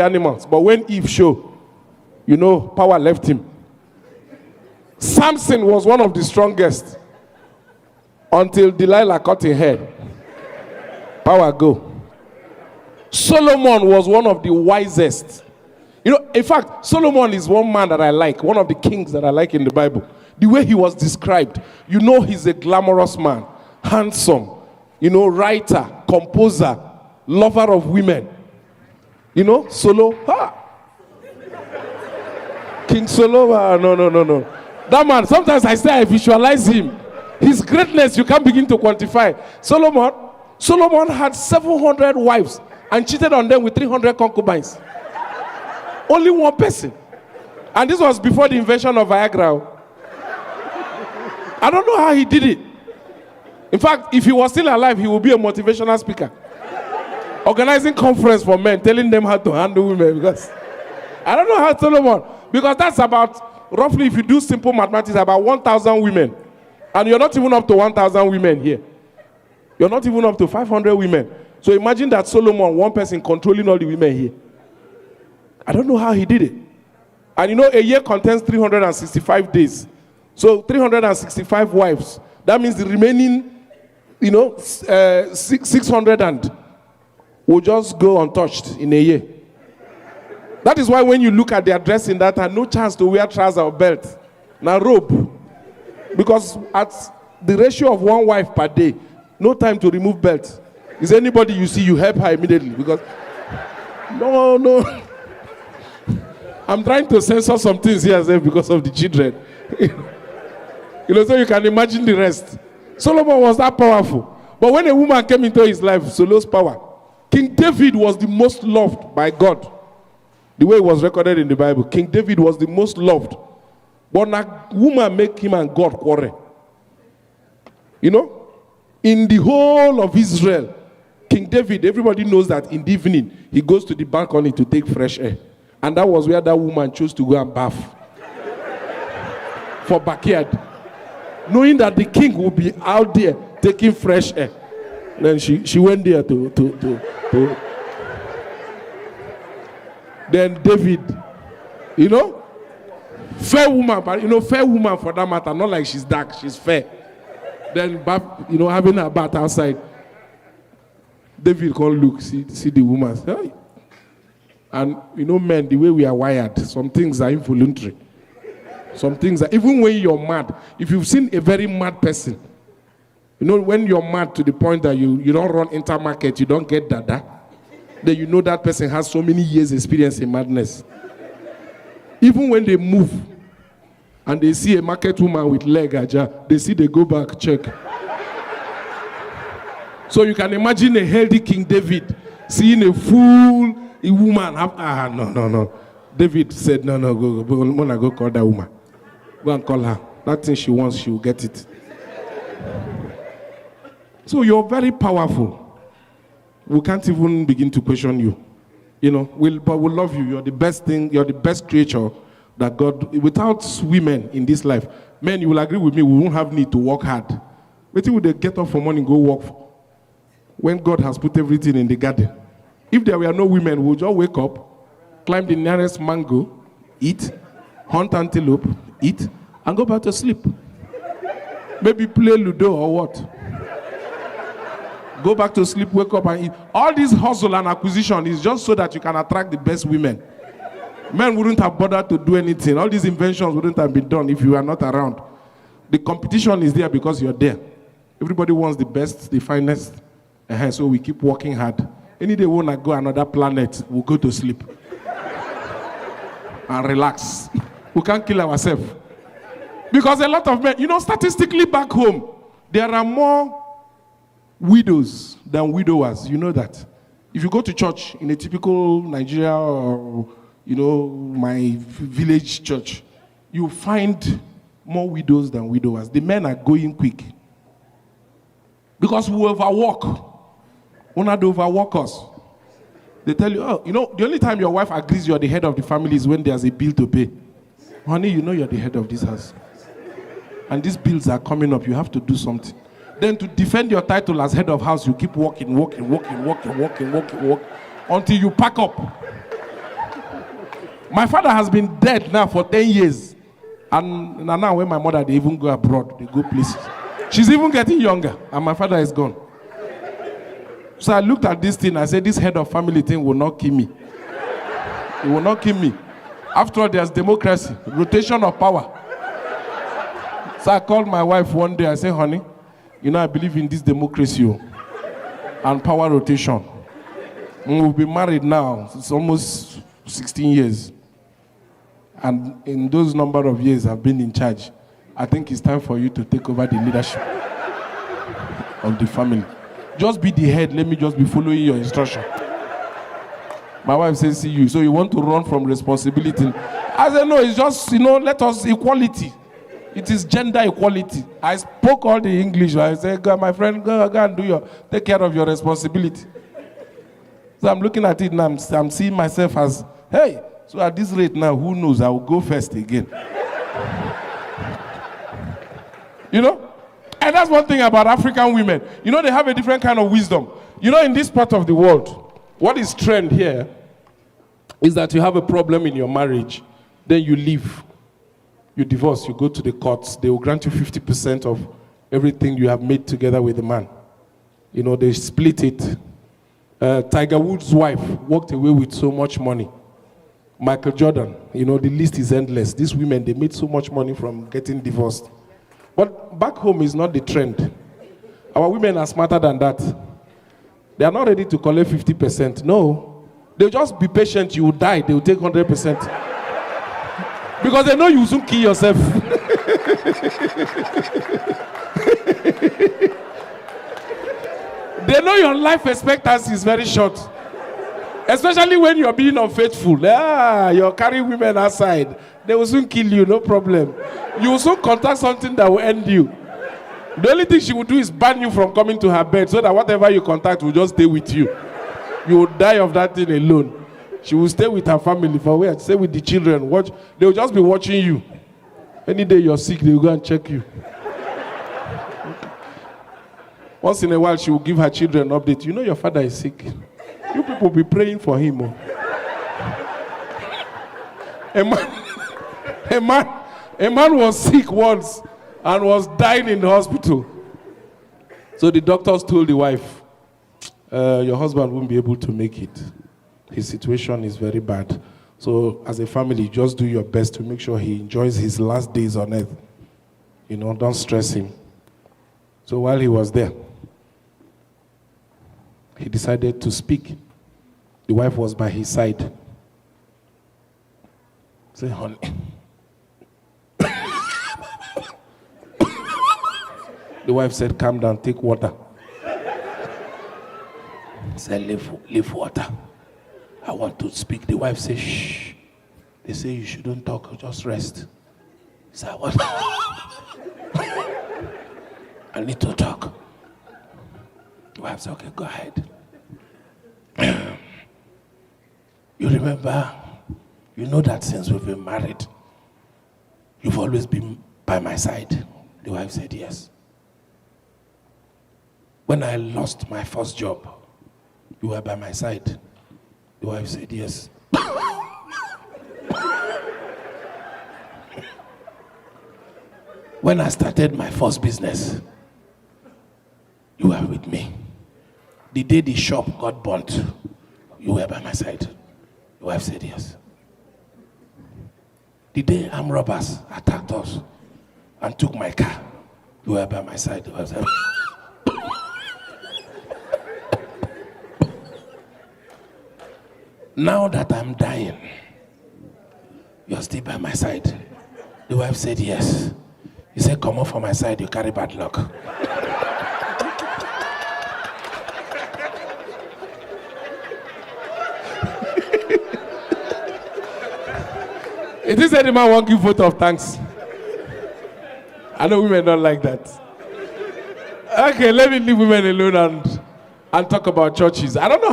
animals. But when Eve showed, power left him. Samson was one of the strongest until Delilah cut his hair. Power go. Solomon was one of the wisest. In fact, Solomon is one man that I like, one of the kings that I like in the Bible. The way he was described, he's a glamorous man, handsome, writer, composer, lover of women. King Solomon, no. That man, sometimes I say I visualize him. His greatness, you can't begin to quantify. Solomon had 700 wives and cheated on them with 300 concubines. Only one person. And this was before the invention of Viagra. I don't know how he did it. In fact, if he was still alive, he would be a motivational speaker. Organizing conference for men, telling them how to handle women. Because I don't know how Solomon, because that's about, roughly, if you do simple mathematics, about 1,000 women. And you're not even up to 1,000 women here. You're not even up to 500 women. So imagine that Solomon, one person controlling all the women here. I don't know how he did it. And a year contains 365 days. So 365 wives. That means the remaining, 600 and will just go untouched in a year. That is why when you look at their dressing, that had no chance to wear trousers or belt. Now robe. Because at the ratio of one wife per day, no time to remove belt. Is anybody you see, you help her immediately. Because, no. I'm trying to censor some things here because of the children. So you can imagine the rest. Solomon was that powerful. But when a woman came into his life, Solo's power. King David was the most loved by God. The way it was recorded in the Bible. King David was the most loved. But a woman make him and God quarrel. In the whole of Israel, King David, everybody knows that in the evening, he goes to the balcony to take fresh air. And that was where that woman chose to go and bath. For backyard. Knowing that the king would be out there taking fresh air. Then she went there to. Then David, fair woman, but fair woman for that matter, not like she's dark, she's fair. Then, having a bath outside, David called Luke, see the woman. Hey. And men, the way we are wired, some things are involuntary. Some things are, even when you're mad, if you've seen a very mad person, when you're mad to the point that you don't run intermarket, you don't get dada, then that person has so many years experience in madness. Even when they move and they see a market woman with leg aja, they go back, check. So you can imagine a healthy King David seeing a fool woman. No. David said, no, go. When I go call that woman. Go and call her. That thing she wants, she will get it. So you're very powerful. We can't even begin to question you. But we love you. You're the best thing, you're the best creature that God, without women in this life, men, you will agree with me, we won't have need to work hard. Wait till they get up for morning, go work when God has put everything in the garden. If there were no women, we would just wake up, climb the nearest mango, eat, hunt antelope, eat, and go back to sleep. Maybe play Ludo or what? Go back to sleep, wake up and eat. All this hustle and acquisition is just so that you can attract the best women. Men wouldn't have bothered to do anything. All these inventions wouldn't have been done if you are not around. The competition is there because you're there. Everybody wants the best, the finest. So we keep working hard. Any day we want to go another planet, we'll go to sleep. And relax. We can't kill ourselves. Because a lot of men, statistically back home, there are more widows than widowers. You know that. If you go to church in a typical Nigeria or, my village church, you find more widows than widowers. The men are going quick. Because we overwork. We not overwork us. They tell you, the only time your wife agrees you're the head of the family is when there's a bill to pay. Honey, you're the head of this house. And these bills are coming up. You have to do something. Then to defend your title as head of house, you keep working until you pack up. My father has been dead now for 10 years. And now when my mother, they even go abroad, they go places. She's even getting younger, and my father is gone. So I looked at this thing, I said, this head of family thing will not kill me. It will not kill me. After all, there's democracy, rotation of power. So I called my wife one day, I said, honey, you know, I believe in this democracy and power rotation. We'll be married now, it's almost 16 years. And in those number of years I've been in charge, I think it's time for you to take over the leadership of the family. Just be the head, let me just be following your instruction. My wife says, see you, so you want to run from responsibility. I said, no, it's just, let us equality. It is gender equality. I spoke all the English. I said, go, my friend, go and take care of your responsibility. So I'm looking at it now, I'm seeing myself as, hey, so at this rate now, who knows, I will go first again. And that's one thing about African women. They have a different kind of wisdom. In this part of the world, what is trend here is that you have a problem in your marriage, then you leave. You divorce, you go to the courts, they will grant you 50% of everything you have made together with the man. They split it. Tiger Woods' wife walked away with so much money. Michael Jordan, the list is endless. These women, they made so much money from getting divorced. But back home is not the trend. Our women are smarter than that. They are not ready to collect 50%. No. They'll just be patient. You will die. They will take 100%. Because they know you will soon kill yourself. They know your life expectancy is very short. Especially when you're being unfaithful. You're carrying women outside. They will soon kill you, no problem. You will soon contact something that will end you. The only thing she will do is ban you from coming to her bed so that whatever you contact will just stay with you. You will die of that thing alone. She will stay with her family for where? Stay with the children. Watch. They will just be watching you. Any day you're sick, they will go and check you. Once in a while, she will give her children an update. Your father is sick. You people be praying for him. A man was sick once and was dying in the hospital. So the doctors told the wife, your husband won't be able to make it. His situation is very bad. So as a family, just do your best to make sure he enjoys his last days on earth. Don't stress him. So while he was there, he decided to speak. The wife was by his side. Say, honey. The wife said, calm down, take water. He said, leave water. I want to speak. The wife said, shh. They say you shouldn't talk, just rest. He said, what? I need to talk. The wife said, okay, go ahead. You remember, you know that since we've been married, you've always been by my side. The wife said, yes. When I lost my first job, you were by my side. The wife said, yes. When I started my first business, you were with me. The day the shop got burnt, you were by my side. The wife said, yes. The day armed robbers attacked us and took my car, you were by my side. The wife said, now that I'm dying, you're still by my side. The wife said, yes. He said, come on from my side, you carry bad luck. It is any man won't give vote of thanks. I know women don't like that. Okay, let me leave women alone and talk about churches. I don't know